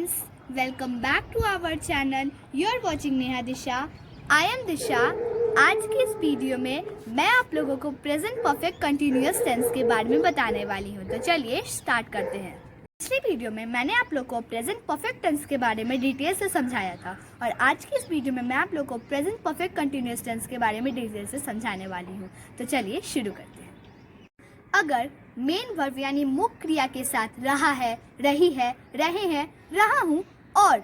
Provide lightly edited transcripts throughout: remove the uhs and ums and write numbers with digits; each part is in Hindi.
friends, welcome back to our channel. You're watching Neha Disha. I am दिशा. आज की इस वीडियो में मैं आप लोगों को प्रेजेंट परफेक्ट कंटिन्यूअस टेंस के बारे में बताने वाली हूँ. तो चलिए स्टार्ट करते हैं. पिछली वीडियो में मैंने आप लोगों को प्रेजेंट परफेक्ट टेंस के बारे में डिटेल से समझाया था और आज की इस वीडियो में मैं आप लोगों को प्रेजेंट परफेक्ट कंटिन्यूअस टेंस के बारे में डिटेल से समझाने वाली हूँ. तो चलिए शुरू करते हैं. अगर मेन वर्ब यानी मुख्य क्रिया के साथ रहा है, रही है, रहे हैं, रहा हूँ और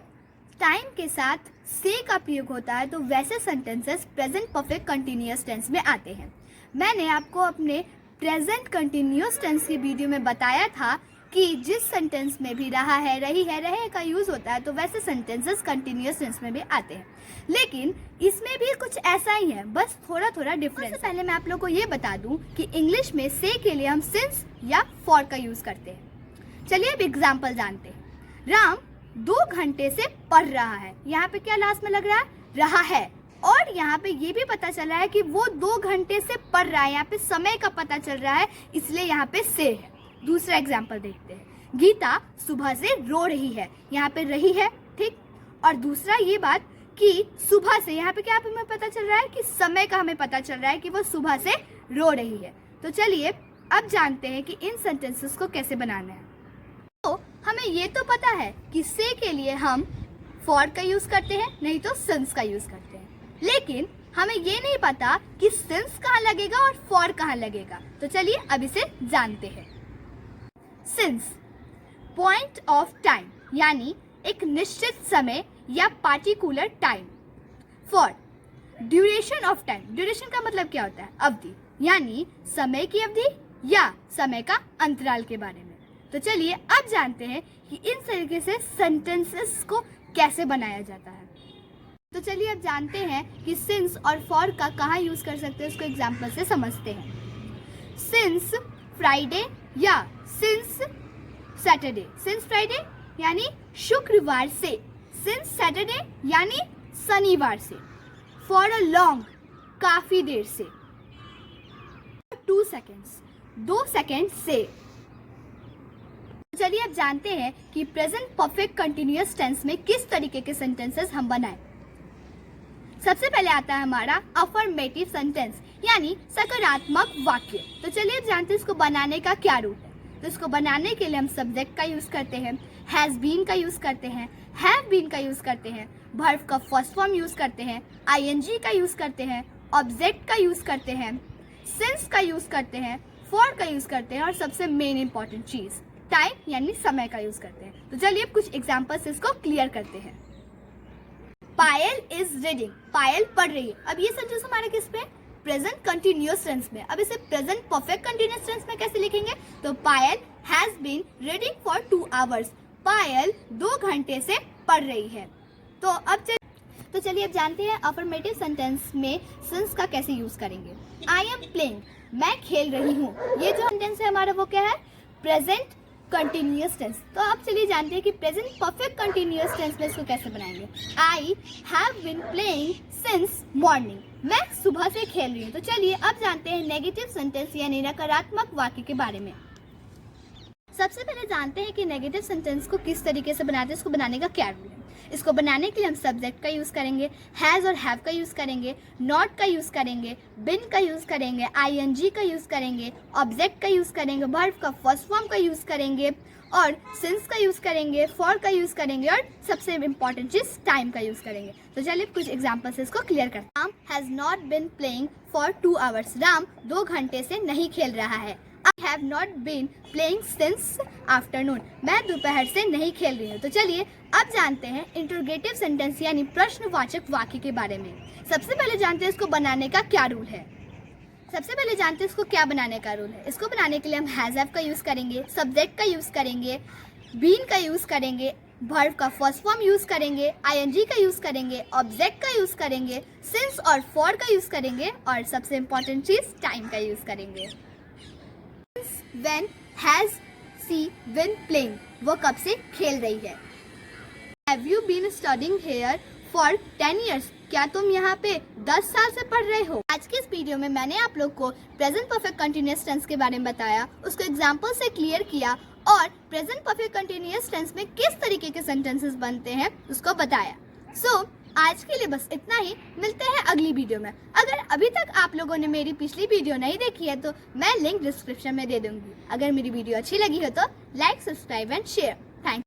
टाइम के साथ से का प्रयोग होता है तो वैसे sentences present perfect continuous tense में आते हैं. मैंने आपको अपने प्रेजेंट कंटिन्यूअस टेंस की वीडियो में बताया था कि जिस सेंटेंस में भी रहा है, रही है, रहे का यूज होता है तो वैसे सेंटेंसेस कंटिन्यूअस टेंस में भी आते हैं. लेकिन इसमें भी कुछ ऐसा ही है, बस थोड़ा थोड़ा डिफरेंस. सबसे पहले मैं आप लोगों को ये बता दूं कि इंग्लिश में से के लिए हम सिंस या फॉर का यूज करते हैं. चलिए अब एग्जांपल जानते हैं. राम 2 घंटे से पढ़ रहा है. यहाँ पे क्या लास्ट में लग रहा है? रहा है. और यहाँ पे ये भी पता चल रहा है कि वो 2 घंटे से पढ़ रहा है. यहाँ पे समय का पता चल रहा है, इसलिए यहाँ पे से है. दूसरा एग्जाम्पल देखते हैं. गीता सुबह से रो रही है. यहाँ पे रही है, ठीक. और दूसरा ये बात कि सुबह से, यहाँ पे क्या हमें पता चल रहा है कि समय का हमें पता चल रहा है कि वो सुबह से रो रही है. तो चलिए अब जानते हैं कि इन सेंटेंसेस को कैसे बनाना है. तो हमें ये तो पता है कि से के लिए हम फॉर का यूज करते हैं, नहीं तो सिंस का यूज करते हैं. लेकिन हमें ये नहीं पता कि सिंस कहाँ लगेगा और फॉर कहाँ लगेगा. तो चलिए अब इसे जानते हैं. सिंस पॉइंट ऑफ टाइम यानी एक निश्चित समय या particular time. For duration of time. Duration का मतलब क्या होता है? अवधि, यानी समय की अवधि या समय का अंतराल के बारे में. तो चलिए अब जानते हैं कि इन तरीके से सेंटेंसेस को कैसे बनाया जाता है. तो चलिए अब जानते हैं कि सिंस और फॉर का कहाँ यूज कर सकते हैं, उसको एग्जाम्पल से समझते हैं. सिंस फ्राइडे या सिंस सैटरडे. सिंस फ्राइडे यानी शुक्रवार से. सिंस सैटरडे यानी शनिवार से. फॉर अ लॉन्ग काफी देर से. 2 सेकेंड्स 2 सेकेंड से. चलिए अब जानते हैं कि प्रेजेंट परफेक्ट कंटिन्यूअस टेंस में किस तरीके के सेंटेंसेस हम बनाएं. सबसे पहले आता है हमारा अफर्मेटिव सेंटेंस यानी सकारात्मक वाक्य. तो चलिए अब जानते हैं इसको बनाने का क्या रूल है. तो इसको बनाने के लिए हम सब्जेक्ट का यूज करते हैं, हैज बीन का यूज करते हैं, हैव बीन का यूज करते हैं, वर्ब का फर्स्ट फॉर्म यूज करते हैं, आईएनजी का यूज करते हैं, ऑब्जेक्ट का यूज करते हैं, सिंस का यूज करते हैं, फॉर का यूज करते हैं और सबसे मेन इंपॉर्टेंट चीज टाइम यानी समय का यूज करते हैं. तो चलिए अब कुछ एग्जाम्पल्स इसको क्लियर करते हैं. पायल इज रीडिंग. पायल पढ़ रही है. अब ये सेंटेंस हमारा किस पे? प्रेजेंट कंटिन्यूअस टेंस में. अब इसे प्रेजेंट परफेक्ट कंटिन्यूअस टेंस में कैसे लिखेंगे? तो Payal has been reading for 2 hours. Payal 2 घंटे से पढ़ रही है. तो चलिए अब जानते हैं अफर्मेटिव सेंटेंस में सिंस का कैसे यूज करेंगे. I am playing. मैं खेल रही हूँ. ये जो सेंटेंस है हमारा वो क्या है? Present continuous tense. तो अब चलिए जानते हैं कि प्रेजेंट परफेक्ट कंटिन्यूअस टेंस में इसको कैसे बनाएंगे. I have been playing since morning. मैं सुबह से खेल रही हूँ. तो चलिए अब जानते हैं नेगेटिव सेंटेंस यानी नकारात्मक वाक्य के बारे में. सबसे पहले जानते हैं कि नेगेटिव सेंटेंस को किस तरीके से बनाते हैं, इसको बनाने का क्या रूल है. इसको बनाने के लिए हम सब्जेक्ट का यूज करेंगे, हैज और हैव का यूज करेंगे, नॉट का यूज करेंगे, बिन का यूज करेंगे, आईएनजी का यूज करेंगे, ऑब्जेक्ट का यूज करेंगे, वर्ब का फर्स्ट फॉर्म का यूज करेंगे और सिंस का यूज करेंगे, फॉर का यूज करेंगे और सबसे इंपॉर्टेंट चीज टाइम का यूज करेंगे. तो चलिए कुछ एग्जाम्पल्स इसको क्लियर करते हैं. Ram has not been playing for 2 hours. Ram 2 घंटे से नहीं खेल रहा है. I have not been playing since afternoon. मैं दोपहर से नहीं खेल रही हूँ. तो चलिए अब जानते हैं इंटरोगेटिव सेंटेंस यानी प्रश्नवाचक वाक्य के बारे में. सबसे पहले जानते हैं इसको बनाने का क्या रूल है. इसको बनाने के लिए हम हैज हैव का यूज करेंगे, सब्जेक्ट का यूज करेंगे, बीन का यूज करेंगे, वर्ब का फर्स्ट फॉर्म यूज करेंगे, आईएनजी का यूज करेंगे, ऑब्जेक्ट का यूज करेंगे, सिंस और फॉर का यूज करेंगे और सबसे इंपॉर्टेंट चीज टाइम का यूज करेंगे. When has she been playing? वो कब से खेल रही है. Have you been studying here for 10 years? क्या तुम यहाँ पे 10 साल से पढ़ रहे हो. आज की इस वीडियो में मैंने आप लोग को प्रेजेंट परफेक्ट कंटिन्यूअस टेंस के बारे में बताया, उसको एग्जाम्पल से क्लियर किया और प्रेजेंट परफेक्ट कंटिन्यूअस टेंस में किस तरीके के सेंटेंसेस बनते हैं उसको बताया। सो आज के लिए बस इतना ही, मिलते हैं अगली वीडियो में। अगर अभी तक आप लोगों ने मेरी पिछली वीडियो नहीं देखी है तो मैं लिंक डिस्क्रिप्शन में दे दूंगी। अगर मेरी वीडियो अच्छी लगी हो तो like, subscribe and share. Thank